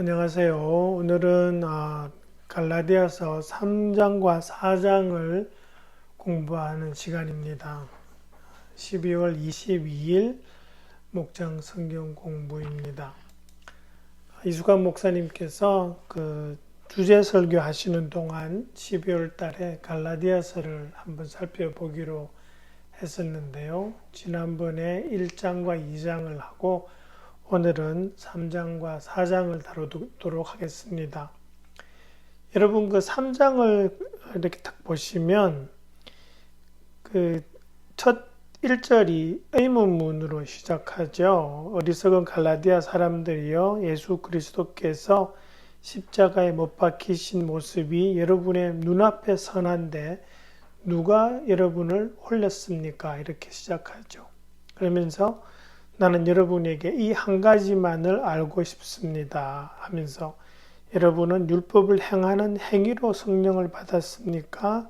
안녕하세요. 오늘은 갈라디아서 3장과 4장을 공부하는 시간입니다. 12월 22일 목장 성경 공부입니다. 이수관 목사님께서 주제 설교 하시는 동안 12월 달에 갈라디아서를 한번 살펴보기로 했었는데요. 지난번에 1장과 2장을 하고 오늘은 3장과 4장을 다루도록 하겠습니다. 여러분 3장을 이렇게 딱 보시면 첫 1절이 의문문으로 시작하죠. 어리석은 갈라디아 사람들이여, 예수 그리스도께서 십자가에 못 박히신 모습이 여러분의 눈앞에 선한데 누가 여러분을 홀렸습니까? 이렇게 시작하죠. 그러면서 나는 여러분에게 이 한 가지만을 알고 싶습니다 하면서, 여러분은 율법을 행하는 행위로 성령을 받았습니까?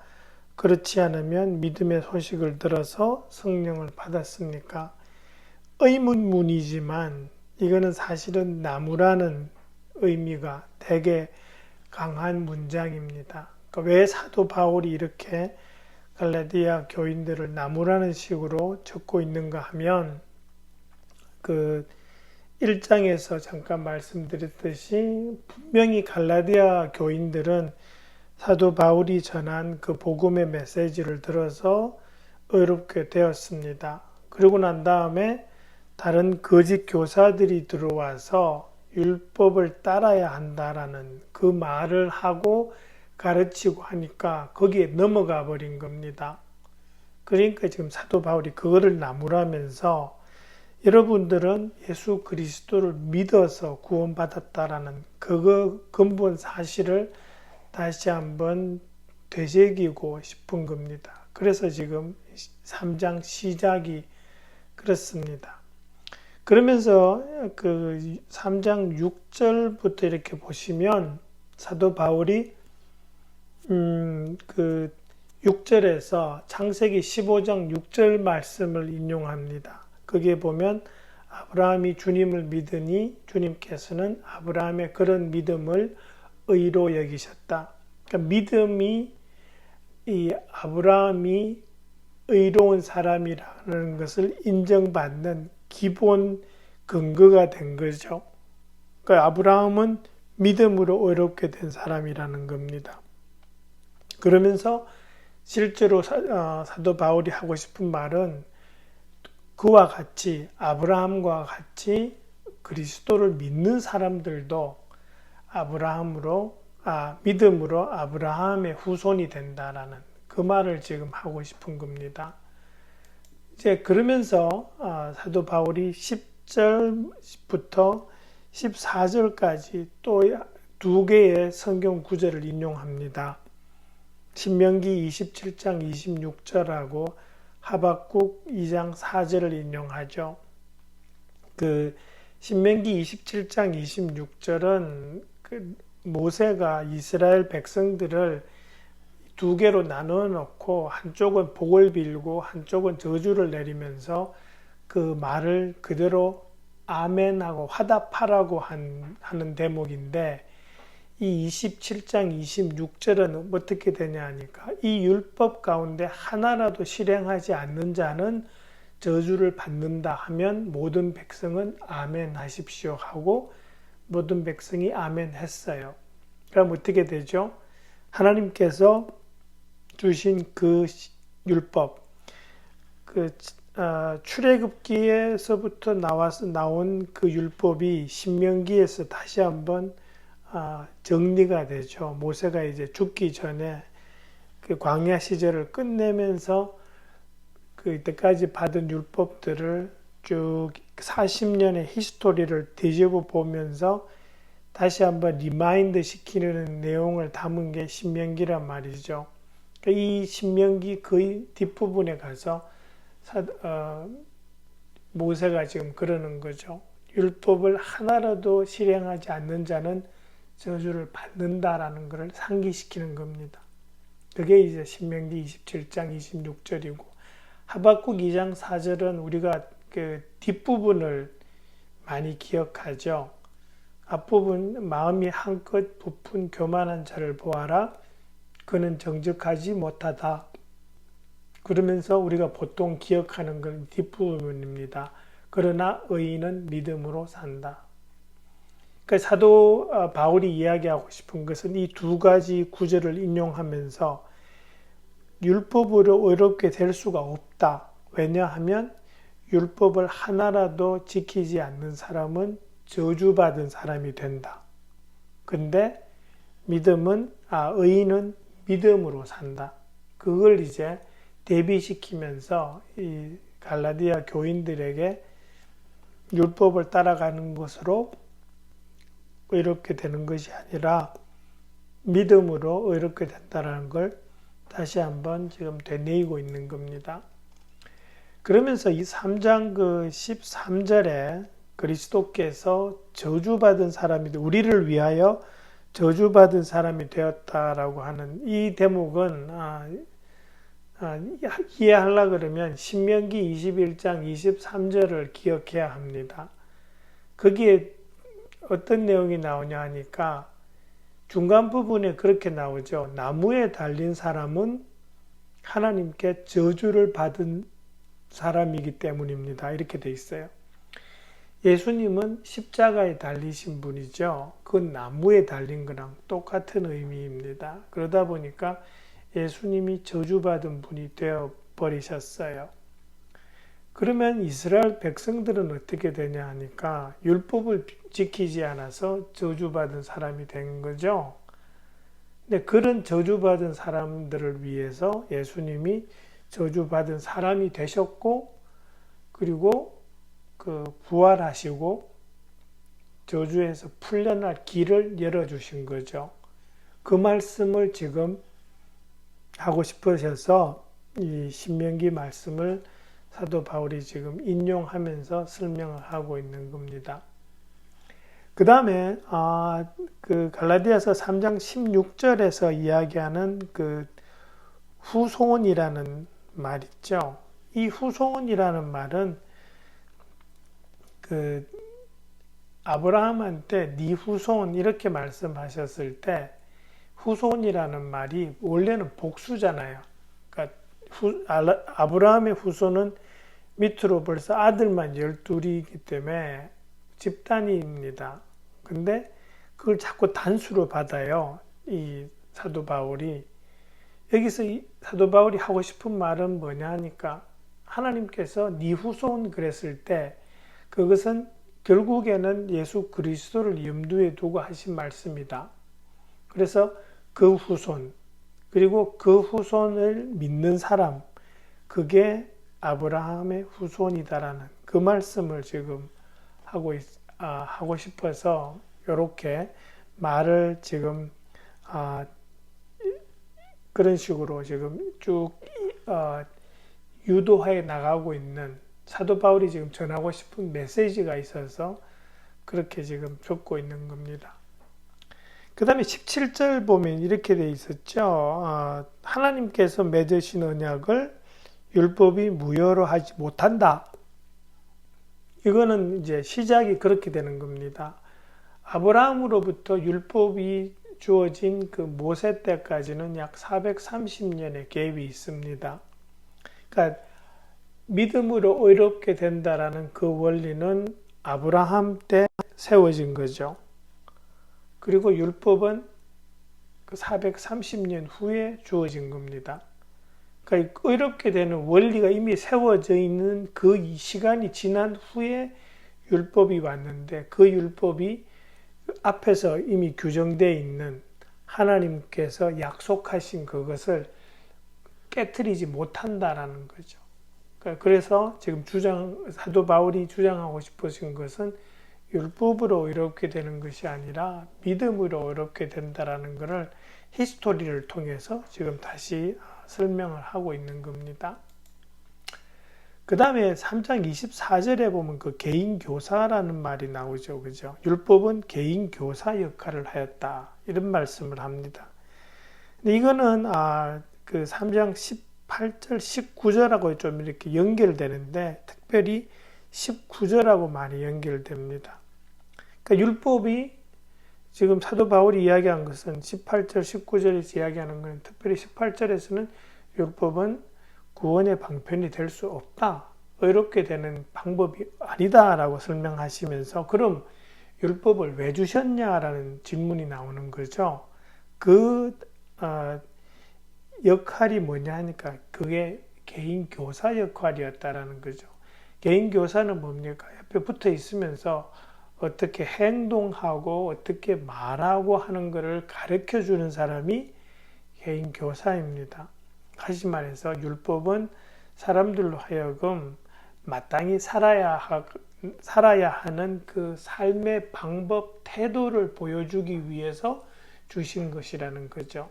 그렇지 않으면 믿음의 소식을 들어서 성령을 받았습니까? 의문문이지만 이거는 사실은 나무라는 의미가 되게 강한 문장입니다. 그러니까 왜 사도 바울이 이렇게 갈라디아 교인들을 나무라는 식으로 적고 있는가 하면, 1장에서 잠깐 말씀드렸듯이 분명히 갈라디아 교인들은 사도 바울이 전한 그 복음의 메시지를 들어서 의롭게 되었습니다. 그러고 난 다음에 다른 거짓 교사들이 들어와서 율법을 따라야 한다라는 그 말을 하고 가르치고 하니까 거기에 넘어가 버린 겁니다. 그러니까 지금 사도 바울이 그거를 나무라면서, 여러분들은 예수 그리스도를 믿어서 구원받았다라는 그 근본 사실을 다시 한번 되새기고 싶은 겁니다. 그래서 지금 3장 시작이 그렇습니다. 그러면서 3장 6절부터 이렇게 보시면 사도 바울이 6절에서 창세기 15장 6절 말씀을 인용합니다. 거기에 보면 아브라함이 주님을 믿으니 주님께서는 아브라함의 그런 믿음을 의로 여기셨다. 그러니까 믿음이 이 아브라함이 의로운 사람이라는 것을 인정받는 기본 근거가 된 거죠. 그러니까 아브라함은 믿음으로 의롭게 된 사람이라는 겁니다. 그러면서 실제로 사도 바울이 하고 싶은 말은, 그와 같이 아브라함과 같이 그리스도를 믿는 사람들도 믿음으로 아브라함의 후손이 된다라는 그 말을 지금 하고 싶은 겁니다. 이제 그러면서 사도 바울이 10절부터 14절까지 또 두 개의 성경 구절을 인용합니다. 신명기 27장 26절하고 하박국 2장 4절을 인용하죠. 신명기 27장 26절은 모세가 이스라엘 백성들을 두 개로 나누어 놓고 한쪽은 복을 빌고 한쪽은 저주를 내리면서 그 말을 그대로 아멘하고 화답하라고 하는 대목인데, 이 27장 26절은 어떻게 되냐 하니까, 이 율법 가운데 하나라도 실행하지 않는 자는 저주를 받는다 하면 모든 백성은 아멘 하십시오 하고 모든 백성이 아멘 했어요. 그럼 어떻게 되죠? 하나님께서 주신 그 율법, 출애굽기에서부터 나온 그 율법이 신명기에서 다시 한번 정리가 되죠. 모세가 이제 죽기 전에 그 광야 시절을 끝내면서 그때까지 받은 율법들을 쭉 40년의 히스토리를 뒤집어 보면서 다시 한번 리마인드 시키는 내용을 담은 게 신명기란 말이죠. 이 신명기 거의 뒷부분에 가서 모세가 지금 그러는 거죠. 율법을 하나라도 실행하지 않는 자는 저주를 받는다라는 것을 상기시키는 겁니다. 그게 이제 신명기 27장 26절이고, 하박국 2장 4절은 우리가 그 뒷부분을 많이 기억하죠. 앞부분 마음이 한껏 부푼 교만한 자를 보아라. 그는 정직하지 못하다. 그러면서 우리가 보통 기억하는 건 뒷부분입니다. 그러나 의인은 믿음으로 산다. 그러니까 사도 바울이 이야기하고 싶은 것은 이 두 가지 구절을 인용하면서 율법으로 의롭게 될 수가 없다. 왜냐하면 율법을 하나라도 지키지 않는 사람은 저주받은 사람이 된다. 근데 의인은 믿음으로 산다. 그걸 이제 대비시키면서 이 갈라디아 교인들에게 율법을 따라가는 것으로 의롭게 되는 것이 아니라 믿음으로 의롭게 된다는 걸 다시 한번 지금 되뇌이고 있는 겁니다. 그러면서 이 3장 13절에 그리스도께서 저주받은 사람이 우리를 위하여 저주받은 사람이 되었다라고 하는 이 대목은 이해하려고 그러면 신명기 21장 23절을 기억해야 합니다. 거기에 어떤 내용이 나오냐 하니까 중간 부분에 그렇게 나오죠. 나무에 달린 사람은 하나님께 저주를 받은 사람이기 때문입니다. 이렇게 돼 있어요. 예수님은 십자가에 달리신 분이죠. 그건 나무에 달린 거랑 똑같은 의미입니다. 그러다 보니까 예수님이 저주받은 분이 되어 버리셨어요. 그러면 이스라엘 백성들은 어떻게 되냐 하니까 율법을 지키지 않아서 저주받은 사람이 된 거죠. 근데 그런 저주받은 사람들을 위해서 예수님이 저주받은 사람이 되셨고, 그리고 부활하시고 저주에서 풀려날 길을 열어주신 거죠. 그 말씀을 지금 하고 싶으셔서 이 신명기 말씀을 사도 바울이 지금 인용하면서 설명을 하고 있는 겁니다. 그 다음에 갈라디아서 3장 16절에서 이야기하는 후손이라는 말 있죠. 이 후손이라는 말은 아브라함한테 네 후손 이렇게 말씀하셨을 때 후손이라는 말이 원래는 복수잖아요. 그러니까 아브라함의 후손은 밑으로 벌써 아들만 12이기 때문에 집단입니다. 근데 그걸 자꾸 단수로 받아요. 이 사도 바울이. 여기서 이 사도 바울이 하고 싶은 말은 뭐냐 하니까 하나님께서 네 후손 그랬을 때 그것은 결국에는 예수 그리스도를 염두에 두고 하신 말씀이다. 그래서 그 후손, 그리고 그 후손을 믿는 사람, 그게 아브라함의 후손이다라는 그 말씀을 지금 하고 싶어서 이렇게 말을 지금 그런 식으로 지금 쭉 유도해 나가고 있는 사도 바울이 지금 전하고 싶은 메시지가 있어서 그렇게 지금 적고 있는 겁니다. 그 다음에 17절 보면 이렇게 돼 있었죠. 하나님께서 맺으신 언약을 율법이 무효로 하지 못한다. 이거는 이제 시작이 그렇게 되는 겁니다. 아브라함으로부터 율법이 주어진 그 모세 때까지는 약 430년의 갭이 있습니다. 그러니까 믿음으로 의롭게 된다라는 그 원리는 아브라함 때 세워진 거죠. 그리고 율법은 그 430년 후에 주어진 겁니다. 그러니까 의롭게 되는 원리가 이미 세워져 있는 그 시간이 지난 후에 율법이 왔는데 그 율법이 앞에서 이미 규정되어 있는 하나님께서 약속하신 그것을 깨트리지 못한다라는 거죠. 그래서 지금 사도 바울이 주장하고 싶으신 것은 율법으로 의롭게 되는 것이 아니라 믿음으로 의롭게 된다라는 것을 히스토리를 통해서 지금 다시 설명을 하고 있는 겁니다. 그 다음에 3장 24절에 보면 그 개인 교사라는 말이 나오죠. 그죠? 율법은 개인 교사 역할을 하였다. 이런 말씀을 합니다. 근데 이거는 그 3장 18절, 19절하고 좀 이렇게 연결되는데 특별히 19절하고 많이 연결됩니다. 그러니까 율법이 지금 사도 바울이 이야기한 것은 18절, 19절에서 이야기하는 것은 특별히 18절에서는 율법은 구원의 방편이 될 수 없다. 의롭게 되는 방법이 아니다라고 설명하시면서 그럼 율법을 왜 주셨냐라는 질문이 나오는 거죠. 그 역할이 뭐냐 하니까 그게 개인 교사 역할이었다라는 거죠. 개인 교사는 뭡니까? 옆에 붙어 있으면서 어떻게 행동하고 어떻게 말하고 하는 것을 가르쳐 주는 사람이 개인 교사입니다. 다시 말해서 율법은 사람들로 하여금 마땅히 살아야 하는 그 삶의 방법, 태도를 보여주기 위해서 주신 것이라는 거죠.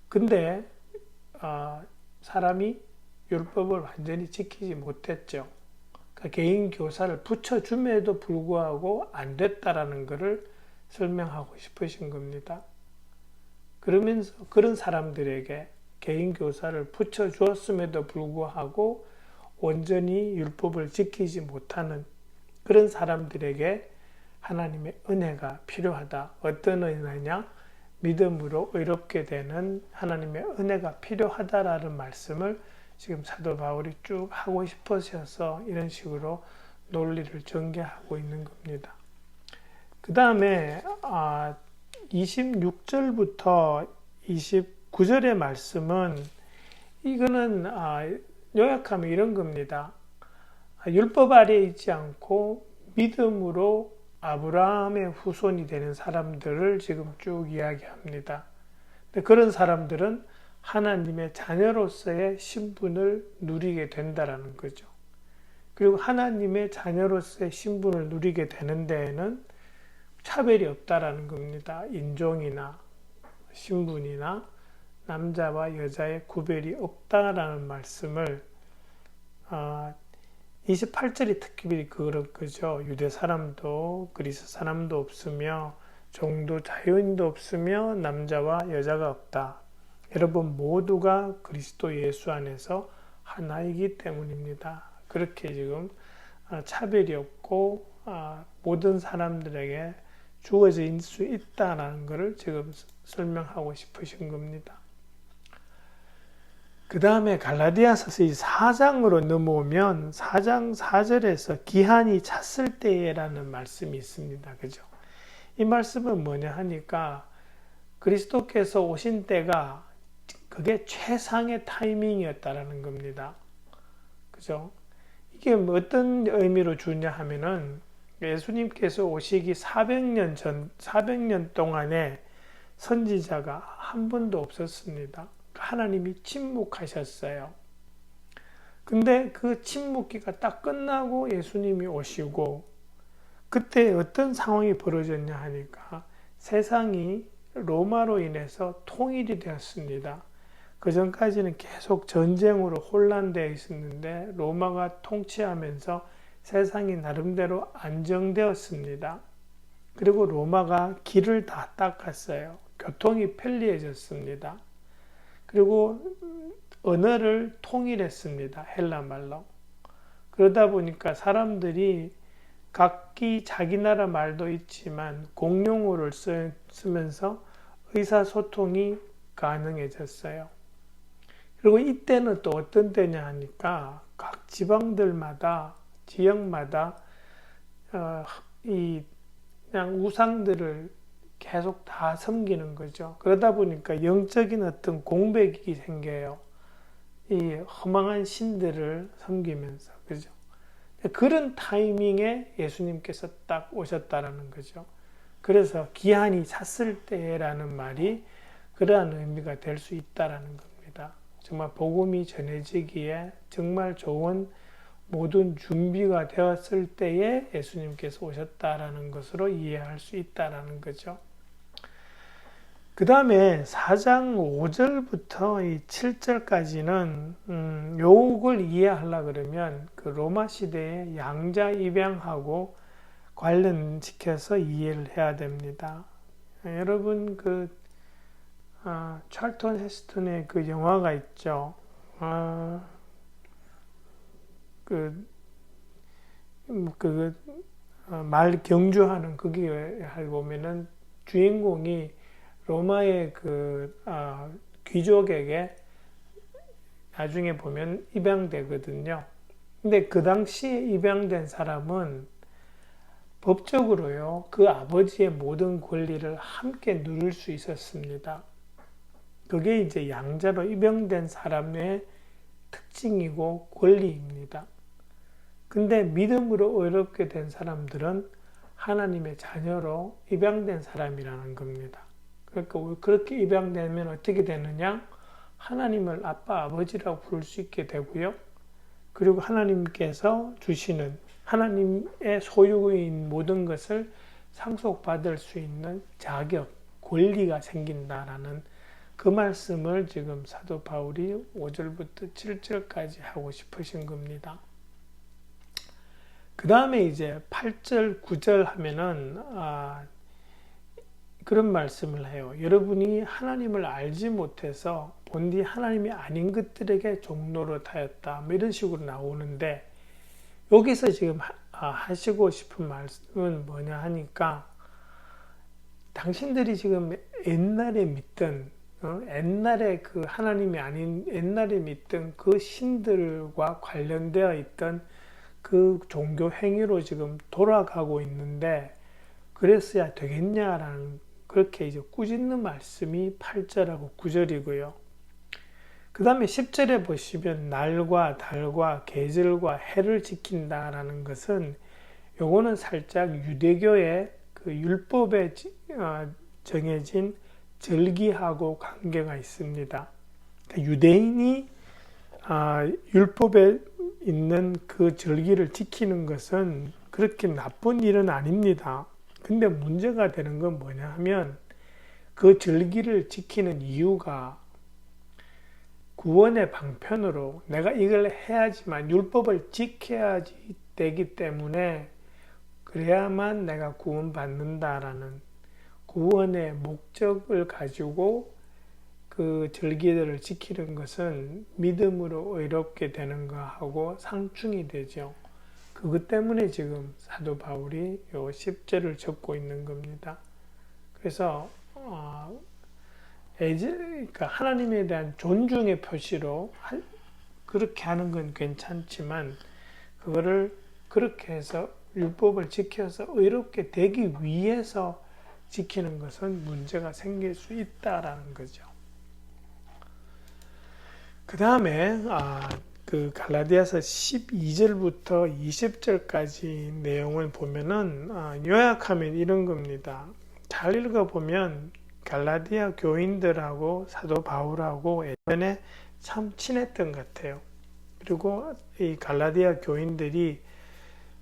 근데 사람이 율법을 완전히 지키지 못했죠. 그러니까 개인 교사를 붙여줌에도 불구하고 안 됐다라는 것을 설명하고 싶으신 겁니다. 그러면서 그런 사람들에게 개인 교사를 붙여주었음에도 불구하고 온전히 율법을 지키지 못하는 그런 사람들에게 하나님의 은혜가 필요하다. 어떤 은혜냐? 믿음으로 의롭게 되는 하나님의 은혜가 필요하다라는 말씀을 지금 사도 바울이 쭉 하고 싶으셔서 이런 식으로 논리를 전개하고 있는 겁니다. 그 다음에 26절부터 29절의 말씀은 이거는 요약하면 이런 겁니다. 율법 아래에 있지 않고 믿음으로 아브라함의 후손이 되는 사람들을 지금 쭉 이야기합니다. 그런 사람들은 하나님의 자녀로서의 신분을 누리게 된다라는 거죠. 그리고 하나님의 자녀로서의 신분을 누리게 되는 데에는 차별이 없다라는 겁니다. 인종이나 신분이나 남자와 여자의 구별이 없다라는 말씀을 28절이 특히 그런 거죠. 유대 사람도 그리스 사람도 없으며 종도 자유인도 없으며 남자와 여자가 없다. 여러분 모두가 그리스도 예수 안에서 하나이기 때문입니다. 그렇게 지금 차별이 없고 모든 사람들에게 주어질 수 있다는 것을 지금 설명하고 싶으신 겁니다. 그 다음에 갈라디아서 4장으로 넘어오면 4장 4절에서 기한이 찼을 때라는 말씀이 있습니다. 그죠? 이 말씀은 뭐냐 하니까 그리스도께서 오신 때가 그게 최상의 타이밍이었다라는 겁니다. 그죠? 이게 어떤 의미로 주냐 하면은 예수님께서 오시기 400년 동안에 선지자가 한 번도 없었습니다. 하나님이 침묵하셨어요. 근데 그 침묵기가 딱 끝나고 예수님이 오시고 그때 어떤 상황이 벌어졌냐 하니까 세상이 로마로 인해서 통일이 되었습니다. 그 전까지는 계속 전쟁으로 혼란되어 있었는데 로마가 통치하면서 세상이 나름대로 안정되었습니다. 그리고 로마가 길을 다 닦았어요. 교통이 편리해졌습니다. 그리고 언어를 통일했습니다. 헬라 말로. 그러다 보니까 사람들이 각기 자기 나라 말도 있지만 공용어를 쓰면서 의사소통이 가능해졌어요. 그리고 이때는 또 어떤 때냐 하니까 각 지방들마다 지역마다 그냥 우상들을 계속 다 섬기는 거죠. 그러다 보니까 영적인 어떤 공백이 생겨요. 이 허망한 신들을 섬기면서, 그죠? 그런 타이밍에 예수님께서 딱 오셨다라는 거죠. 그래서 기한이 찼을 때라는 말이 그러한 의미가 될 수 있다라는 겁니다. 정말 복음이 전해지기에 정말 좋은 모든 준비가 되었을 때에 예수님께서 오셨다라는 것으로 이해할 수 있다라는 거죠. 그 다음에 4장 5절부터 7절까지는 요걸 이해하려고 그러면 그 로마 시대의 양자 입양하고 관련시켜서 이해를 해야 됩니다. 여러분 찰턴 헤스턴의 그 영화가 있죠. 말 경주하는 거기에 보면은 주인공이 로마의 귀족에게 나중에 보면 입양되거든요. 근데 그 당시에 입양된 사람은 법적으로요, 그 아버지의 모든 권리를 함께 누릴 수 있었습니다. 그게 이제 양자로 입양된 사람의 특징이고 권리입니다. 근데 믿음으로 의롭게 된 사람들은 하나님의 자녀로 입양된 사람이라는 겁니다. 그러니까 그렇게 입양되면 어떻게 되느냐? 하나님을 아빠, 아버지라고 부를 수 있게 되고요. 그리고 하나님께서 주시는 하나님의 소유인 모든 것을 상속받을 수 있는 자격, 권리가 생긴다라는 그 말씀을 지금 사도 바울이 5절부터 7절까지 하고 싶으신 겁니다. 그 다음에 이제 8절, 9절 하면은 그런 말씀을 해요. 여러분이 하나님을 알지 못해서 본디 하나님이 아닌 것들에게 종노릇하였다. 뭐 이런 식으로 나오는데 여기서 지금 하시고 싶은 말씀은 뭐냐 하니까 당신들이 지금 옛날에 믿던 옛날에 그 하나님이 아닌 옛날에 믿던 그 신들과 관련되어 있던 그 종교 행위로 지금 돌아가고 있는데 그랬어야 되겠냐라는 그렇게 이제 꾸짖는 말씀이 8절하고 9절이고요. 그 다음에 10절에 보시면 날과 달과 계절과 해를 지킨다라는 것은 요거는 살짝 유대교의 그 율법에 정해진 절기하고 관계가 있습니다. 그러니까 유대인이 율법에 있는 그 절기를 지키는 것은 그렇게 나쁜 일은 아닙니다. 근데 문제가 되는 건 뭐냐 하면 그 절기를 지키는 이유가 구원의 방편으로 내가 이걸 해야지만 율법을 지켜야 되기 때문에 그래야만 내가 구원받는다라는 구원의 목적을 가지고 그 절기들을 지키는 것은 믿음으로 의롭게 되는 것하고 상충이 되죠. 그것 때문에 지금 사도 바울이 요 10절을 적고 있는 겁니다. 그래서 그러니까 하나님에 대한 존중의 표시로 그렇게 하는 건 괜찮지만 그거를 그렇게 해서 율법을 지켜서 의롭게 되기 위해서 지키는 것은 문제가 생길 수 있다라는 거죠. 그 다음에 그 갈라디아서 12절부터 20절까지 내용을 보면은 요약하면 이런 겁니다. 잘 읽어보면 갈라디아 교인들하고 사도 바울하고 예전에 참 친했던 것 같아요. 그리고 이 갈라디아 교인들이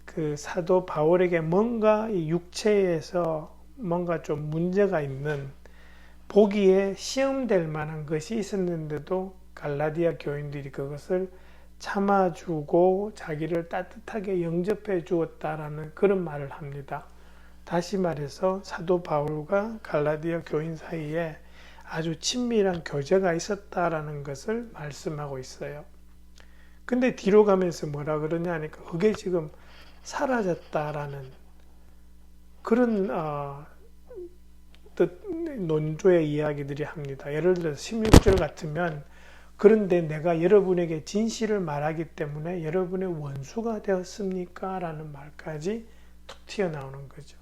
그 사도 바울에게 뭔가 이 육체에서 뭔가 좀 문제가 있는 보기에 시험될 만한 것이 있었는데도 갈라디아 교인들이 그것을 참아주고 자기를 따뜻하게 영접해 주었다라는 그런 말을 합니다. 다시 말해서 사도 바울과 갈라디아 교인 사이에 아주 친밀한 교제가 있었다라는 것을 말씀하고 있어요. 근데 뒤로 가면서 뭐라 그러냐 하니까 그게 지금 사라졌다라는 그런 논조의 이야기들이 합니다. 예를 들어서 16절 같으면 그런데 내가 여러분에게 진실을 말하기 때문에 여러분의 원수가 되었습니까? 라는 말까지 툭 튀어나오는 거죠.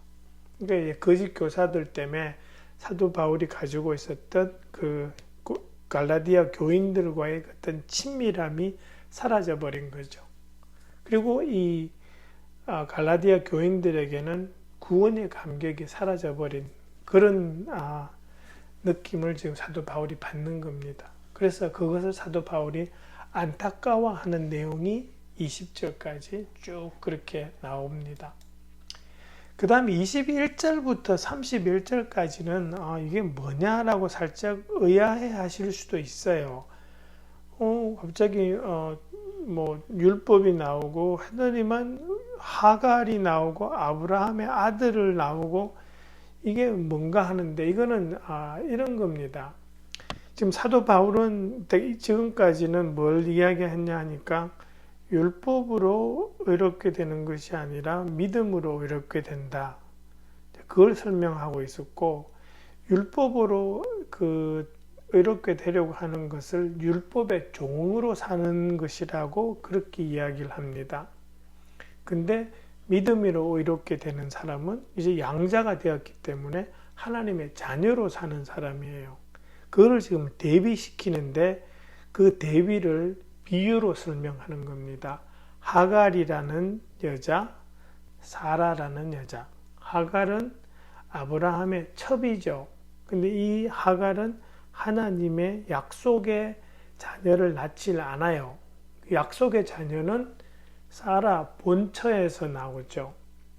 그러니까 거짓 교사들 때문에 사도 바울이 가지고 있었던 그 갈라디아 교인들과의 어떤 친밀함이 사라져 버린 거죠. 그리고 이 갈라디아 교인들에게는 구원의 감격이 사라져 버린 그런 느낌을 지금 사도 바울이 받는 겁니다. 그래서 그것을 사도 바울이 안타까워하는 내용이 20절까지 쭉 그렇게 나옵니다. 그 다음에 21절부터 31절까지는 이게 뭐냐라고 살짝 의아해 하실 수도 있어요. 갑자기 뭐 율법이 나오고 하더니만 하갈이 나오고 아브라함의 아들을 나오고 이게 뭔가 하는데 이거는 이런 겁니다. 지금 사도 바울은 지금까지는 뭘 이야기했냐 하니까 율법으로 의롭게 되는 것이 아니라 믿음으로 의롭게 된다. 그걸 설명하고 있었고, 율법으로 의롭게 되려고 하는 것을 율법의 종으로 사는 것이라고 그렇게 이야기를 합니다. 근데 믿음으로 의롭게 되는 사람은 이제 양자가 되었기 때문에 하나님의 자녀로 사는 사람이에요. 그거를 지금 대비시키는데 그 대비를 비유로 설명하는 겁니다. 하갈이라는 여자, 사라라는 여자. 하갈은 아브라함의 첩이죠. 근데 이 하갈은 하나님의 약속의 자녀를 낳지 않아요. 약속의 자녀는 사라 본처에서 나오죠.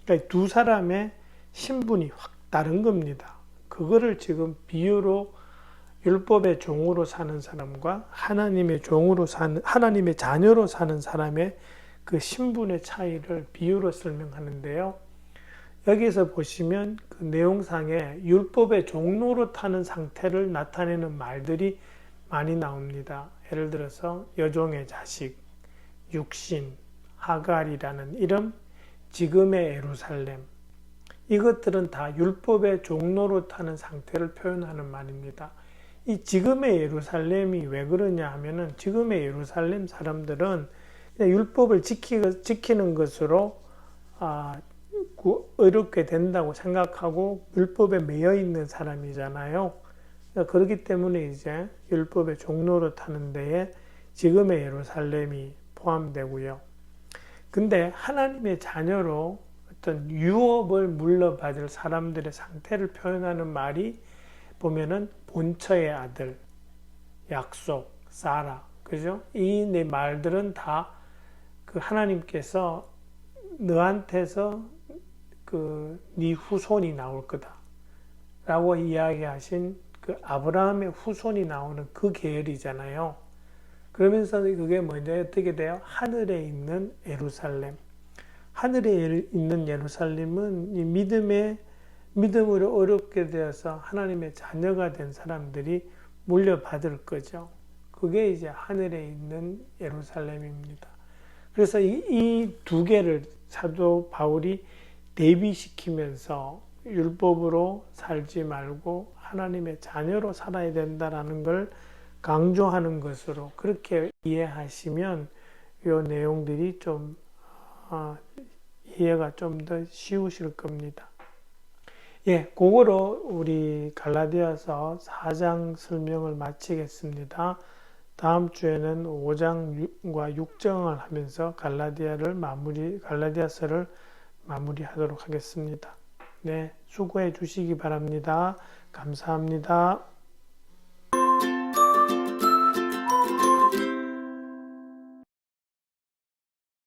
그러니까 두 사람의 신분이 확 다른 겁니다. 그거를 지금 비유로 율법의 종으로 사는 사람과 하나님의 자녀로 사는 사람의 그 신분의 차이를 비유로 설명하는데요. 여기서 보시면 그 내용상에 율법의 종로로 타는 상태를 나타내는 말들이 많이 나옵니다. 예를 들어서 여종의 자식, 육신, 하갈이라는 이름, 지금의 예루살렘. 이것들은 다 율법의 종로로 타는 상태를 표현하는 말입니다. 이 지금의 예루살렘이 왜 그러냐 하면은 지금의 예루살렘 사람들은 그냥 율법을 지키는 것으로 의롭게 된다고 생각하고 율법에 매여 있는 사람이잖아요. 그렇기 때문에 이제 율법의 종로로 타는 데에 지금의 예루살렘이 포함되고요. 근데 하나님의 자녀로 어떤 유업을 물려받을 사람들의 상태를 표현하는 말이 보면은 본처의 아들, 약속, 사라, 그죠? 이 네 말들은 다 그 하나님께서 너한테서 네 후손이 나올 거다라고 이야기하신 그 아브라함의 후손이 나오는 그 계열이잖아요. 그러면서 그게 뭐냐 어떻게 돼요? 하늘에 있는 예루살렘. 하늘에 있는 예루살렘은 이 믿음으로 어렵게 되어서 하나님의 자녀가 된 사람들이 물려받을 거죠. 그게 이제 하늘에 있는 예루살렘입니다. 그래서 이 두 개를 사도 바울이 대비시키면서 율법으로 살지 말고 하나님의 자녀로 살아야 된다는 걸 강조하는 것으로 그렇게 이해하시면 이 내용들이 좀 이해가 좀 더 쉬우실 겁니다. 예, 그거로 우리 갈라디아서 4장 설명을 마치겠습니다. 다음 주에는 5장과 6장을 하면서 갈라디아서를 마무리하도록 하겠습니다. 네, 수고해 주시기 바랍니다. 감사합니다.